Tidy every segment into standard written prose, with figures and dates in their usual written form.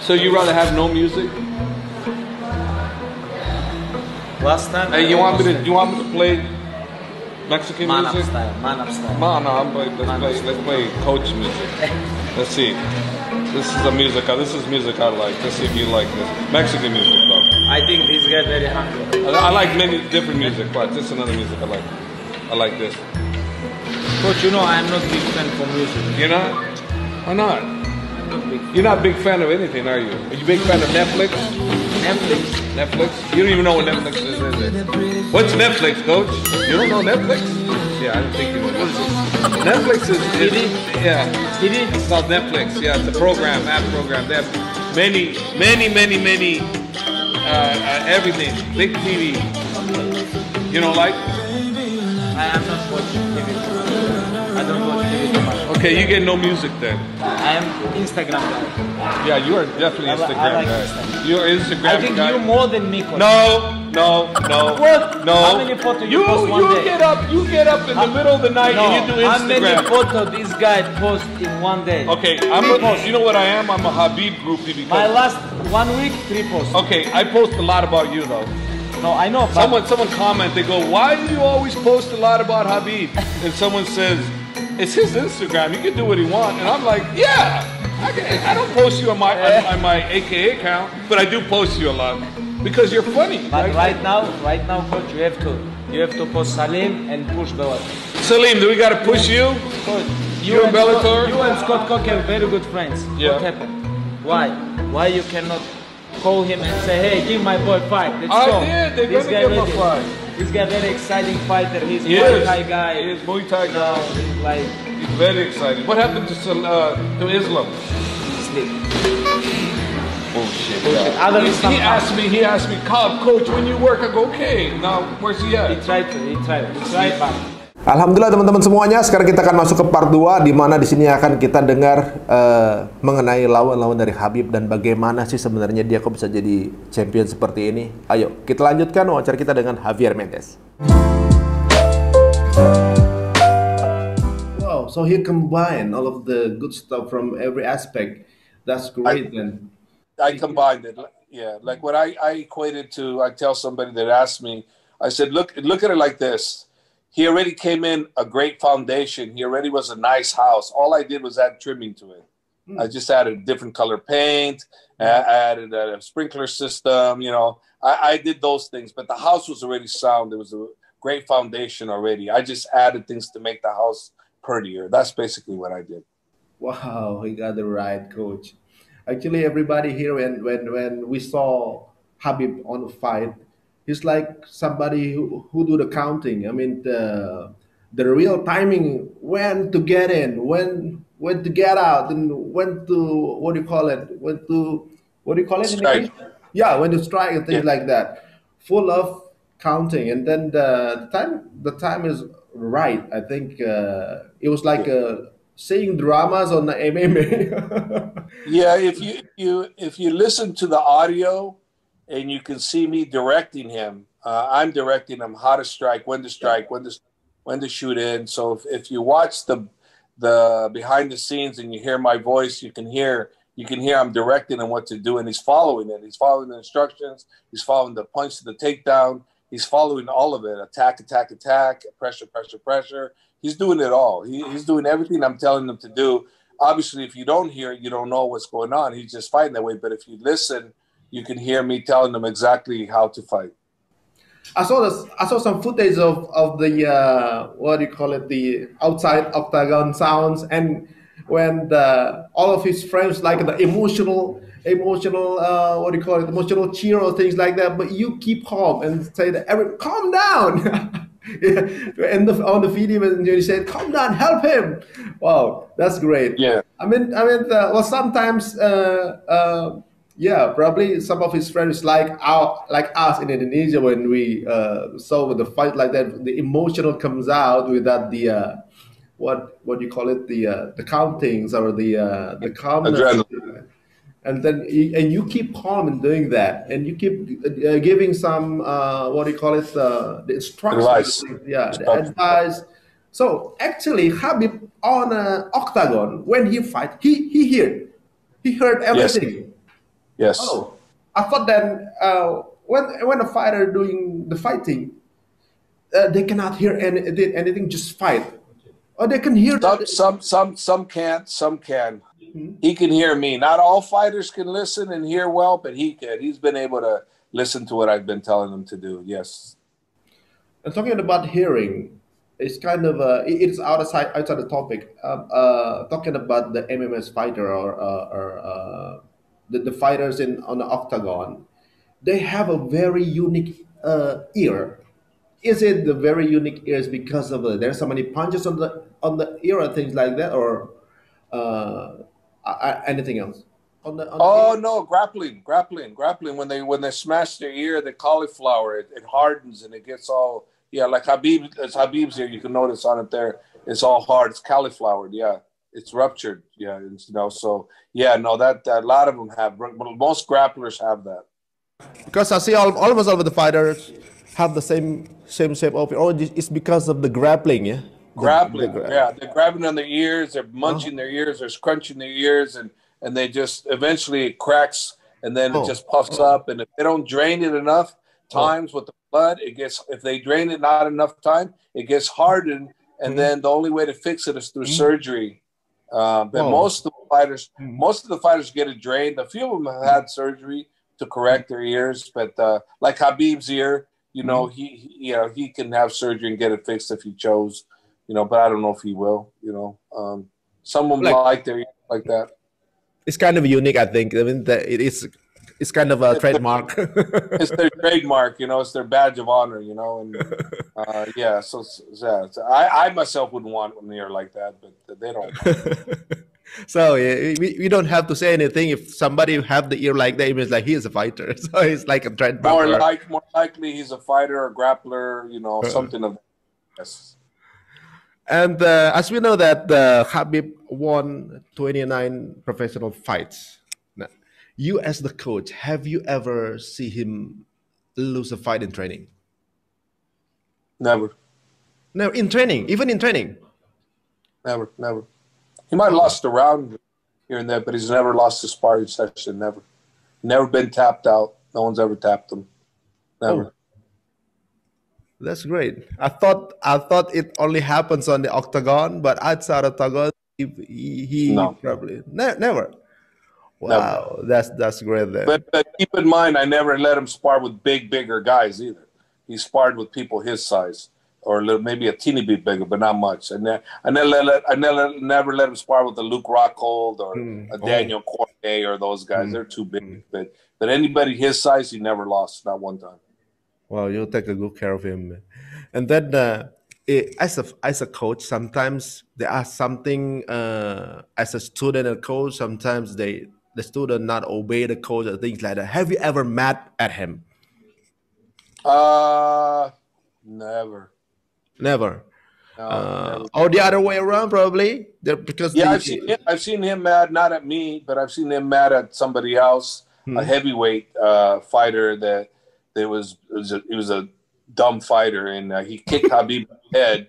So you rather have no music? Last time. Hey, you want me to play Mexican music? Man up style. Let's play coach music. Let's see. This is music I like. Let's see if you like this. Mexican music though. I think this guy very hungry. I like many different music, but this is another music I like. I like this. Coach, you know I'm not big fan for music. You're not? Why not? I'm not big. You're not a big fan of anything, are you? Are you a big fan of Netflix? Netflix? You don't even know what Netflix is it? What's Netflix, Coach? You don't know Netflix? Yeah, I didn't think you would. Netflix is TV? Yeah. TV? It's called Netflix. Yeah, it's a program, app program. They have many, everything. Big TV. You know, like? I am not watching TV. I don't watch TV too much. Okay, you get no music then. I am Instagram guy. Yeah, you are definitely Instagram like guy. Instagram. You're Instagram guy. I think you more than me, Coach. No. What? No. How many photos you post one day? You get up in the middle of the night and you do Instagram. How many photos this guy post in one day? Okay, you know what I am? I'm a Khabib groupie because my last 1 week, 3 posts. Okay, I post a lot about you though. No, I know. Someone comment, they go, why do you always post a lot about Khabib? And someone says, it's his Instagram, he can do what he wants. And I'm like, yeah, I don't post you on my AKA account, but I do post you a lot. Because you're funny. But right now, Coach, you have to post Salim and push Bellator. Salim, do we gotta push you? Coach, you and Bellator? You and Scott Coker are very good friends. Yeah. What happened? Why you cannot call him and say, hey, give my boy fight. Let's go. They're gonna give him a fight. This guy very exciting fighter. He's Muay Thai guy. He is Muay Thai guy. He's very exciting. What happened to Islam? Sleep. Bullshit. He asked me, Coach, when you work, I go, okay. Now, where's he at? He tried back. Alhamdulillah teman-teman semuanya, sekarang kita akan masuk ke part 2 di mana di sini akan kita dengar mengenai lawan-lawan dari Khabib dan bagaimana sih sebenarnya dia kok bisa jadi champion seperti ini. Ayo, kita lanjutkan wawancara kita dengan Javier Mendez. Wow, so he combined all of the good stuff from every aspect. That's great then. I combined it. Yeah, like what I equated to, I tell somebody that asked me, I said, look at it like this. He already came in a great foundation. He already was a nice house. All I did was add trimming to it. I just added different color paint. I added a sprinkler system. You know, I did those things, but the house was already sound. There was a great foundation already. I just added things to make the house prettier. That's basically what I did. Wow, he got it right, Coach. Actually, everybody here, when we saw Khabib on the fight, he's like somebody who do the counting. I mean, the real timing, when to get in, when to get out, and when to what do you call it? Strike. Yeah, when to strike and things like that. Full of counting, and then the time is right. I think it was like seeing dramas on the MMA. Yeah, if you listen to the audio and you can see me directing him, I'm directing him how to strike, when to strike, when to shoot in. So if you watch the behind the scenes and you hear my voice, you can hear I'm directing him what to do, and he's following it. He's following the instructions. He's following the punch to the takedown. He's following all of it: attack, attack, attack, pressure, pressure, pressure. He's doing it all. He's doing everything I'm telling him to do. Obviously, if you don't hear it, you don't know what's going on. He's just fighting that way. But if you listen, you can hear me telling him exactly how to fight. I saw some footage of the what do you call it, the outside octagon sounds, and when all of his friends like the emotional what do you call it, emotional cheer or things like that, but you keep calm and say that calm down. Yeah. And on the video when you said calm down, help him. Wow, that's great. Yeah, I mean well, sometimes yeah, probably some of his friends like us in Indonesia, when we saw the fight like that, the emotional comes out without the what do you call it, the countings or the calmness. Adrenaline. And then you keep calm in doing that, and you keep giving some what do you call it, the instructions. Advice. Yeah, the advice. So actually, Khabib on an octagon, when he fight, he heard everything. Yes. Yes. Oh, I thought that when a fighter doing the fighting, they cannot hear anything, just fight. Or they can hear that. Some can't, some can. He can hear me. Not all fighters can listen and hear well, but he can. He's been able to listen to what I've been telling him to do. Yes. And talking about hearing, it's kind of it's outside the topic. Talking about the MMS fighter or the fighters on the octagon, they have a very unique ear. Is it the very unique ears because of there's so many punches on the ear and things like that, or anything else? Oh no, grappling. When they smash their ear, the cauliflower, it hardens and it gets all like Habib's ear. You can notice on it there, it's all hard. It's cauliflowered. Yeah, it's ruptured. Yeah, so yeah, no, that a lot of them have. But most grapplers have that. Because I see almost all of the fighters have the same shape of it. Oh, it's because of the grappling, yeah. They're grabbing on their ears. They're munching their ears. They're scrunching their ears, and they just eventually it cracks, and then it just puffs up. And if they don't drain it enough times with the blood, it gets. If they drain it not enough time, it gets hardened, and then the only way to fix it is through surgery. But most of the fighters get it drained. A few of them have had surgery to correct their ears, but like Habib's ear, he can have surgery and get it fixed if he chose, but I don't know if he will, some of them like their ears like that. It's kind of unique, I think. I mean, it's kind of a trademark. It's their trademark, it's their badge of honor, and so I myself wouldn't want an ear like that, but they don't. So we don't have to say anything. If somebody have the ear like that, it means like he is a fighter. So it's like a trademark. More likely he's a fighter, a grappler, something of that. Yes. And as we know that Khabib won 29 professional fights. Now, you as the coach, have you ever see him lose a fight in training? Never. No, in training, even in training. Never. He might have lost a round here and there, but he's never lost a sparring session. Never been tapped out. No one's ever tapped him. Never. Oh, that's great. I thought it only happens on the octagon, but outside of octagon, he probably never. Wow, never. That's great. Then. But keep in mind, I never let him spar with bigger guys either. He sparred with people his size. Or maybe a teeny bit bigger, but not much. And I never let him spar with a Luke Rockhold or a Daniel Cormier or those guys. They're too big. But anybody his size, he never lost, not one time. Well, you take a good care of him. And then as a coach, sometimes there are something as a student and coach. Sometimes the student not obey the coach or things like that. Have you ever mad at him? Never. Never. Never. Or the other way around, probably. Because I've seen him mad, not at me, but I've seen him mad at somebody else, a heavyweight fighter that was a dumb fighter, and he kicked Khabib in the head,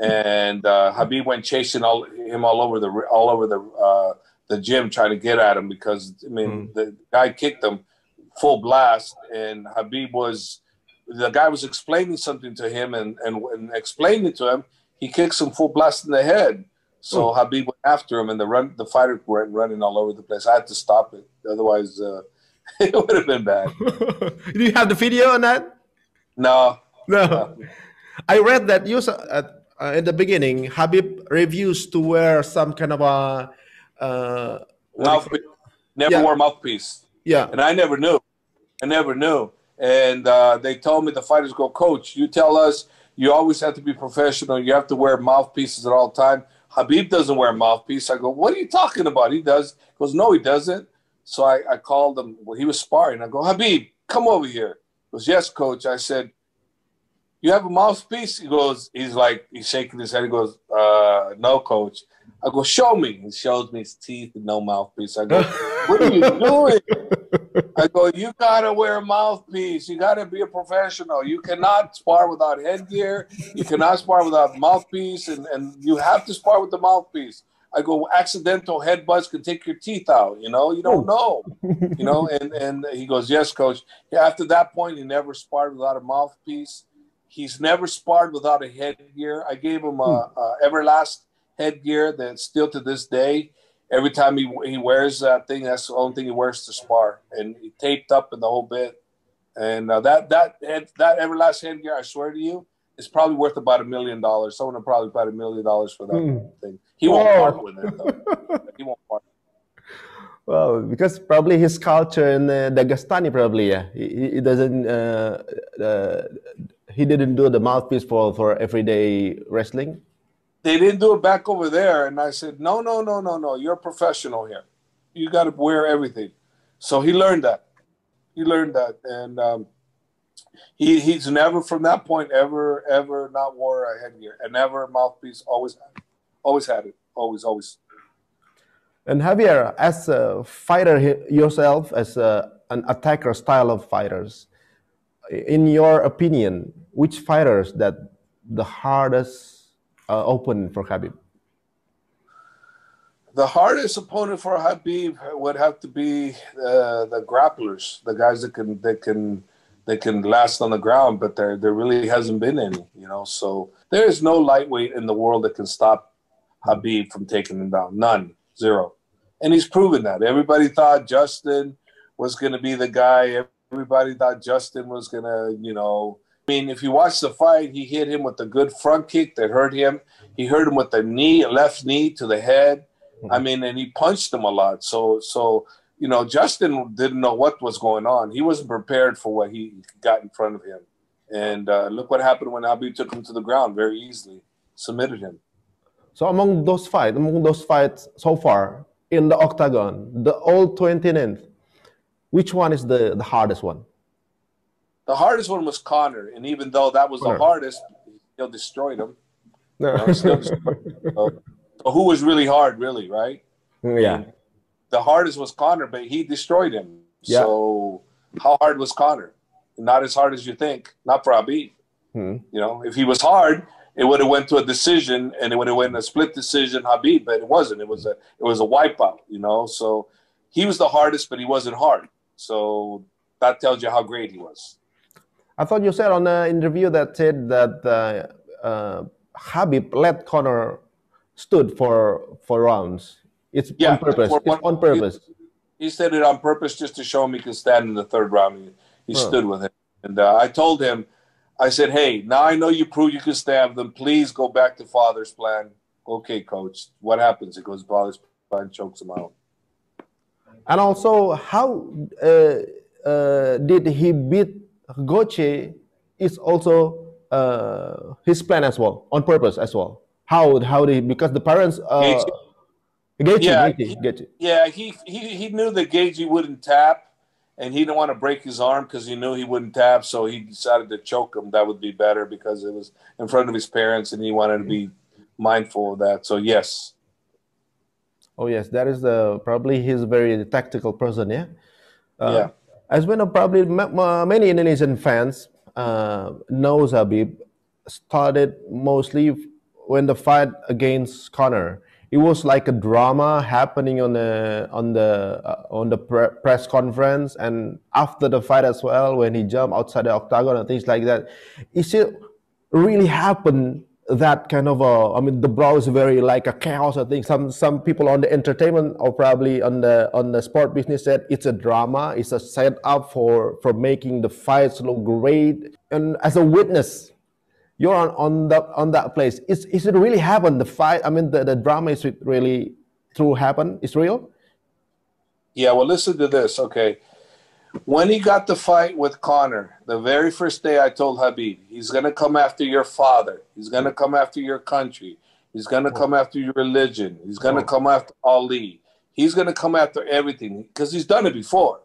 and Khabib went chasing him all over the gym trying to get at him because the guy kicked him full blast, and the guy was explaining something to him, and explaining it to him, he kicks him full blast in the head. So Khabib went after him, and the fighter went running all over the place. I had to stop it, otherwise it would have been bad. Do you have the video on that? No. I read that you in the beginning, Khabib refused to wear some kind of a mouthpiece. Never wore mouthpiece. Yeah, and I never knew. And they told me, the fighters go, Coach, you tell us you always have to be professional. You have to wear mouthpieces at all time. Khabib doesn't wear a mouthpiece. I go, what are you talking about? He does. He goes, no, he doesn't. So I called him. Well, he was sparring. I go, Khabib, come over here. He goes, yes, Coach. I said, you have a mouthpiece? He's shaking his head. He goes, no, Coach. I go, show me. He shows me his teeth and no mouthpiece. I go, what are you doing? I go, you got to wear a mouthpiece. You got to be a professional. You cannot spar without headgear. You cannot spar without mouthpiece, and you have to spar with the mouthpiece. I go, accidental headbutts can take your teeth out, you know, you don't know, you know, and he goes, yes, coach. After that point, he never sparred without a mouthpiece. He's never sparred without a headgear. I gave him a Everlast headgear that still to this day, every time he wears that thing, that's the only thing he wears to spar, and he taped up in the whole bit. And that Everlast headgear, I swear to you, is probably worth about $1 million. Someone will probably pay $1 million for that thing. He won't part with it, though. He won't part. Well, because probably his culture in Dagestani, probably, yeah. He doesn't, he didn't do the mouthpiece for everyday wrestling. They didn't do it back over there. And I said, no. You're a professional here. You got to wear everything. So he learned that. And he's never, from that point, ever not wore a headgear. And never a mouthpiece, always had it. Always. And Javier, as a fighter yourself, as an attacker style of fighters, in your opinion, which fighters that the hardest opponent for Khabib? The hardest opponent for Khabib would have to be the grapplers, the guys that can last on the ground, but there really hasn't been any, you know. So there is no lightweight in the world that can stop Khabib from taking him down. None. Zero. And he's proven that. Everybody thought Justin was going to be the guy. Everybody thought Justin was going to, you know. I mean, if you watch the fight, he hit him with a good front kick that hurt him. He hurt him with the left knee to the head. I mean, and he punched him a lot. So you know, Justin didn't know what was going on. He wasn't prepared for what he got in front of him. And look what happened when Khabib took him to the ground very easily, submitted him. So among those fights so far in the octagon, the all 29th, which one is the hardest one? The hardest one was Conor, and even though that was the hardest, he still destroyed him. No. You know, still destroyed him. So who was really hard, really, right? Yeah. And the hardest was Conor, but he destroyed him. Yeah. So how hard was Conor? Not as hard as you think. Not for Khabib. You know, if he was hard, it would have went to a decision, and it would have went a split decision, Khabib, but it wasn't. It was a wipeout, you know. So he was the hardest, but he wasn't hard. So that tells you how great he was. I thought you said on an interview that said that Khabib let Conor stood for rounds. It's on purpose. It's on purpose. He said it on purpose just to show him he could stand in the third round. He stood with him. And I told him, I said, hey, now I know you proved you can stab them. Please go back to father's plan. Okay, coach. What happens? He goes, father's plan, chokes him out. And also, how did he beat Goche is also his plan as well, on purpose as well. How did he, because the parents... Gaethje. He knew that Gaethje wouldn't tap, and he didn't want to break his arm because he knew he wouldn't tap, so he decided to choke him. That would be better because it was in front of his parents, and he wanted to be mindful of that. So, yes. Oh, yes. That is probably he's a very tactical person, yeah? Yeah. As we know, probably many Indonesian fans knows Khabib started mostly when the fight against Conor. It was like a drama happening on the press conference, and after the fight as well, when he jumped outside the octagon and things like that. Is it really happened that kind of I mean, the brawl is very like a chaos. I think some people on the entertainment or probably on the sport business said it's a drama. It's a setup for making the fights look great. And as a witness, you're on that place. Is it really happened? The fight, I mean, the drama, is it really true happen? It's real? Yeah, well, listen to this, okay? When he got the fight with Conor, the very first day I told Khabib, he's going to come after your father. He's going to come after your country. He's going to come after your religion. He's going to come after Ali. He's going to come after everything because he's done it before.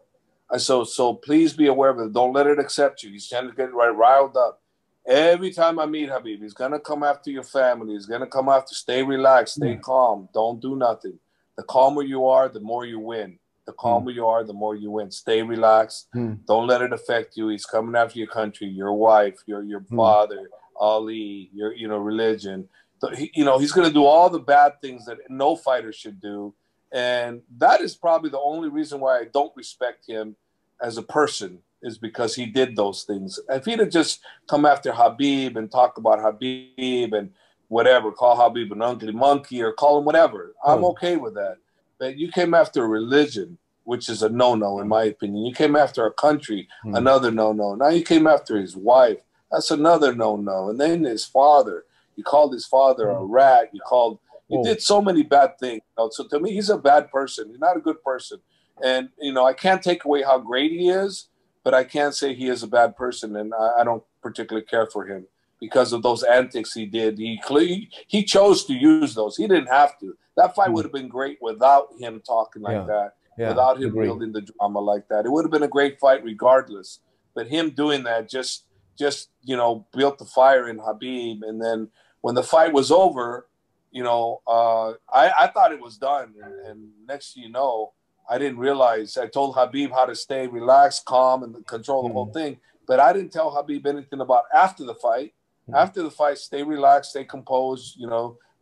So please be aware of it. Don't let it accept you. He's trying to get riled up. Every time I meet Khabib, he's going to come after your family. He's going to come after, stay relaxed, stay calm. Don't do nothing. The calmer you are, the more you win. The calmer you are, the more you win. Stay relaxed. Don't let it affect you. He's coming after your country, your wife, your father, Ali, your religion. he's going to do all the bad things that no fighter should do. And that is probably the only reason why I don't respect him as a person, is because he did those things. If he'd have just come after Khabib and talk about Khabib and whatever, call Khabib an ugly monkey or call him whatever, I'm okay with that. But you came after a religion, which is a no-no in my opinion. You came after a country, another no-no. Now you came after his wife. That's another no-no. And then his father. You called his father a rat. You did so many bad things. So to me, he's a bad person. He's not a good person. And, I can't take away how great he is, but I can't say he is a bad person. And I don't particularly care for him because of those antics he did. He chose to use those. He didn't have to. That fight would have been great without him talking like that, without him building the drama like that. It would have been a great fight regardless. But him doing that just built the fire in Khabib. And then when the fight was over, I thought it was done. And next thing you know, I didn't realize. I told Khabib how to stay relaxed, calm, and control the whole thing. But I didn't tell Khabib anything about after the fight. After the fight, stay relaxed, stay composed.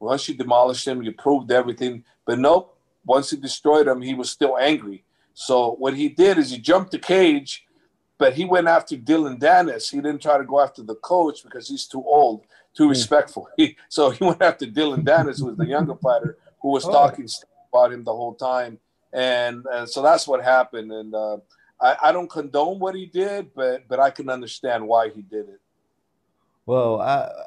Once you demolished him, you proved everything. But nope, once you destroyed him, he was still angry. So what he did is he jumped the cage, but he went after Dylan Dennis. He didn't try to go after the coach because he's too old, too respectful. So he went after Dylan Dennis, who was the younger fighter, who was talking about him the whole time. And so that's what happened. And I don't condone what he did, but I can understand why he did it. Well,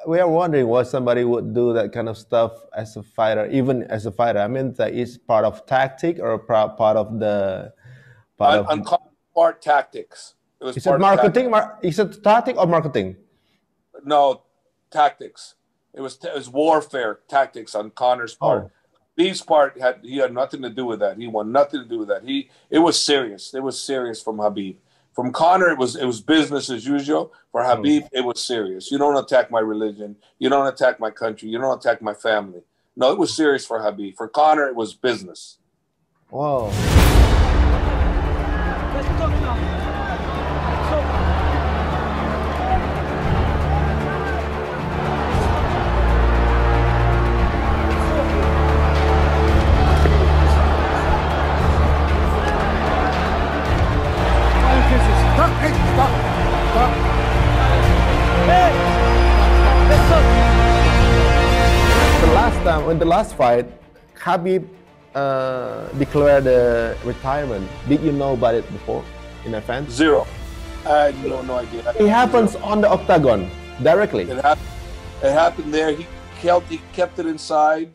we are wondering why somebody would do that kind of stuff as a fighter, even as a fighter. I mean, that is part of tactic or part of the part tactics. Is it marketing? Is it tactic or marketing? No, tactics. It was warfare tactics on Conor's part. Khabib's part he had nothing to do with that. He wanted nothing to do with that. It was serious. It was serious from Khabib. From Conor, it was business as usual. For Khabib, it was serious. You don't attack my religion. You don't attack my country. You don't attack my family. No, it was serious for Khabib. For Conor, it was business. Wow. Let's talk now. In the last fight, Khabib declared retirement. Did you know about it before in advance? Zero. I had no idea. It happens on the octagon directly. It happened there. He kept it inside.